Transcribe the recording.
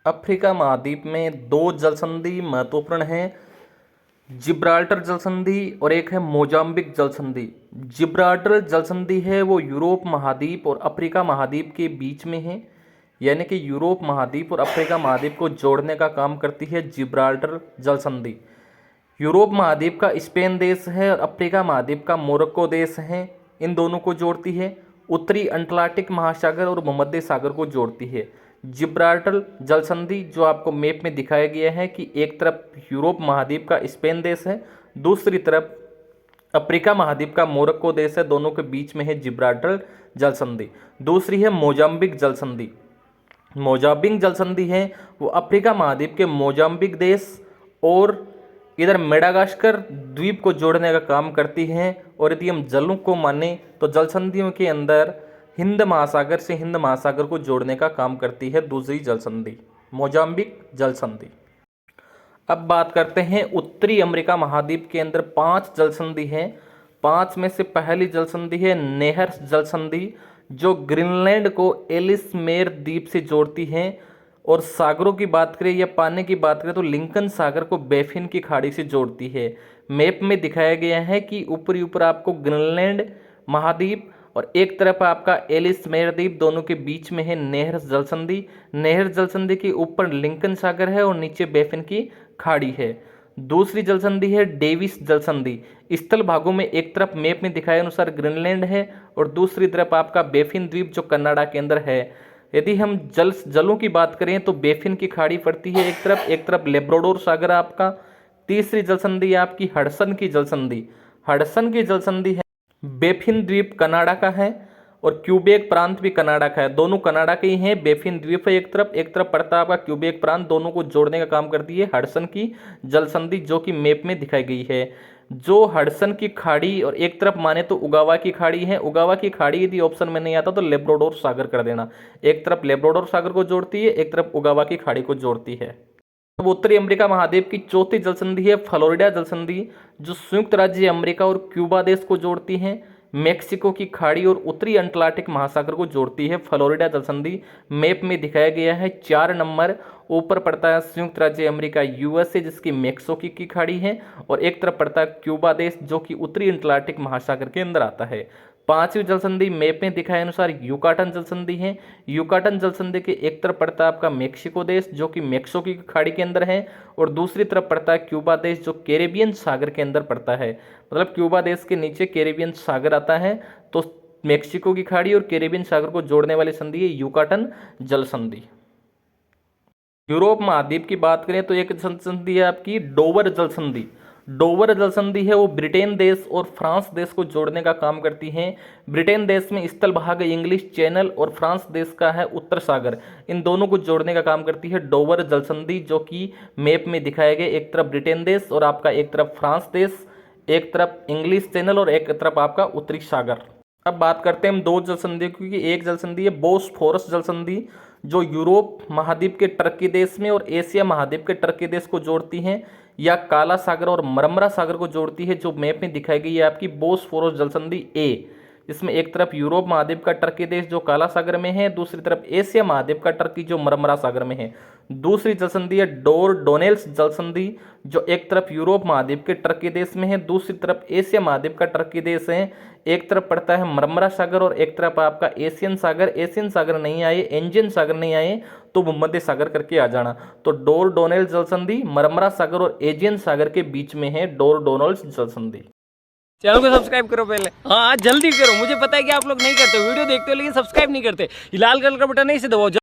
Africa महाद्वीप में दो जल संधि महत्वपूर्ण हैं। जिब्राल्टर जल संधि और एक है मोजाम्बिक जल संधि। जिब्राल्टर जल संधि है वो यूरोप महाद्वीप और अफ्रीका महाद्वीप के बीच में है, यानी कि यूरोप महाद्वीप और अफ्रीका महाद्वीप को जोड़ने का काम करती है जिब्राल्टर जल संधि। यूरोप महाद्वीप का स्पेन देश है और अफ्रीका महाद्वीप का मोरक्को देश है, इन दोनों को जोड़ती है। उत्तरी अटलांटिक महासागर और भूमध्य सागर को जोड़ती है। जिब्राल्टर जल संधि जो आपको मैप में दिखाया गया है कि एक तरफ यूरोप महाद्वीप का स्पेन देश है, दूसरी तरफ अफ्रीका महाद्वीप का मोरक्को देश है, दोनों के बीच में है जिब्राल्टर जल संधि। दूसरी है मोजाम्बिक जल संधि। मोजाम्बिक जल संधि है वो अफ्रीका महाद्वीप के मोजाम्बिक देश और इधर मेडागास्कर द्वीप को जोड़ने का काम करती हैं। और यदि हम जलों को माने तो जल संधियों के अंदर हिंद महासागर से हिंद महासागर को जोड़ने का काम करती है दूसरी जल संधि, मोजाम्बिक जल संधि। अब बात करते हैं उत्तरी अमेरिका महाद्वीप के अंदर 5 जल संधि हैं। 5 में से पहली जल संधि है नेहर जल संधि जो ग्रीनलैंड को एलिसमेर द्वीप से जोड़ती है। और सागरों की बात करें या पानी की बात करें तो लिंकन सागर को बैफिन की खाड़ी से जोड़ती है। मैप में दिखाया गया है कि ऊपरी ऊपर आपको ग्रीनलैंड महाद्वीप और एक तरफ आपका एलिसमेर द्वीप, दोनों के बीच में है नेहर जल संधि। नेहर जल संधि के ऊपर लिंकन सागर है और नीचे बैफिन की खाड़ी है। दूसरी जल संधि है डेविस जल संधि। स्थल भागों में एक तरफ मैप में दिखाए अनुसार ग्रीनलैंड है और दूसरी तरफ आपका बैफिन द्वीप जो कनाडा के अंदर है। यदि हम जलों की बात करें तो बैफिन की खाड़ी पड़ती है एक तरफ लेब्राडोर सागर आपका। तीसरी जल संधि आपकी हडसन की जल संधि। हडसन की जल संधि है बैफिन द्वीप कनाडा का है और क्यूबेक प्रांत भी कनाडा का है, दोनों कनाडा के ही हैं। बैफिन द्वीप है एक तरफ पड़ता है आपका क्यूबेक प्रांत, दोनों को जोड़ने का काम करती है हडसन की जल संधि जो कि मैप में दिखाई गई है। जो हडसन की खाड़ी और एक तरफ माने तो उगावा की खाड़ी है। उगावा की खाड़ी यदि ऑप्शन में नहीं आता तो लेब्राडोर सागर कर देना। एक तरफ लेब्राडोर सागर को जोड़ती है, एक तरफ उगावा की खाड़ी को जोड़ती है। अब उत्तरी अमेरिका महाद्वीप की चौथी जल संधि है फ्लोरिडा जल संधि जो संयुक्त राज्य अमेरिका और क्यूबा देश को जोड़ती है। मेक्सिको की खाड़ी और उत्तरी अटलांटिक महासागर को जोड़ती है फ्लोरिडा जल संधि। मैप में दिखाया गया है 4 नंबर ऊपर पड़ता है संयुक्त राज्य अमेरिका यूएसए जिसकी मेक्सिको की खाड़ी है और एक तरफ पड़ता है क्यूबा देश जो कि उत्तरी अटलांटिक महासागर के अंदर आता है। 5वीं जल संधि मैप में दिखाए अनुसार युकाटन जल संधि है। युकाटन जल संधि के एक तरफ पड़ता है आपका मेक्सिको देश जो कि मेक्सिको की खाड़ी के अंदर है और दूसरी तरफ पड़ता है क्यूबा देश जो कैरेबियन सागर के अंदर पड़ता है। मतलब क्यूबा देश के नीचे कैरेबियन सागर आता है, तो मेक्सिको की खाड़ी और कैरेबियन सागर को जोड़ने वाली संधि है युकाटन जल संधि। यूरोप महाद्वीप की बात करें तो एक जल संधि है आपकी डोवर जल संधि। डोवर जल संधि है वो ब्रिटेन देश और फ्रांस देश को जोड़ने का काम करती है। ब्रिटेन देश में स्थल भाग इंग्लिश चैनल और फ्रांस देश का है उत्तर सागर, इन दोनों को जोड़ने का काम करती है डोवर जल संधि जो कि मैप में दिखाया गया। एक तरफ ब्रिटेन देश और आपका एक तरफ फ्रांस देश, एक तरफ इंग्लिश चैनल और एक तरफ आपका उत्तरी सागर। अब बात करते हैं हम 2 जल संधि की। एक जल संधि है बोस्फोरस जल संधि जो यूरोप महाद्वीप के टर्की देश में और एशिया महाद्वीप के टर्की देश को जोड़ती हैं, या काला सागर और मरमरा सागर को जोड़ती है जो मैप में दिखाई गई है आपकी बोस्फोरस जल संधि ए, जिसमें एक तरफ यूरोप महाद्वीप का टर्की देश जो काला सागर में है, दूसरी तरफ एशिया महाद्वीप का टर्की जो मरमरा सागर में है। दूसरी जल संधि है डोनेल्स जल संधि जो एक तरफ यूरोप महाद्वीप के टर्की देश में है, दूसरी तरफ एशिया महाद्वीप का टर्की देश है। एक तरफ पड़ता है मरमरा सागर और एक तरफ आपका एशियन सागर नहीं आए, एंजियन सागर नहीं आए तो भूमध्य सागर करके आ जाना। तो डोनेल्स जल संधि मरमरा सागर और एजियन सागर के बीच में है डोनेल्स जल संधि। चैनल को सब्सक्राइब करो पहले, हाँ जल्दी करो, मुझे पता है कि आप लोग नहीं करते, वीडियो देखते हो लेकिन सब्सक्राइब नहीं करते। लाल कलर का बटन नहीं से दबाओ।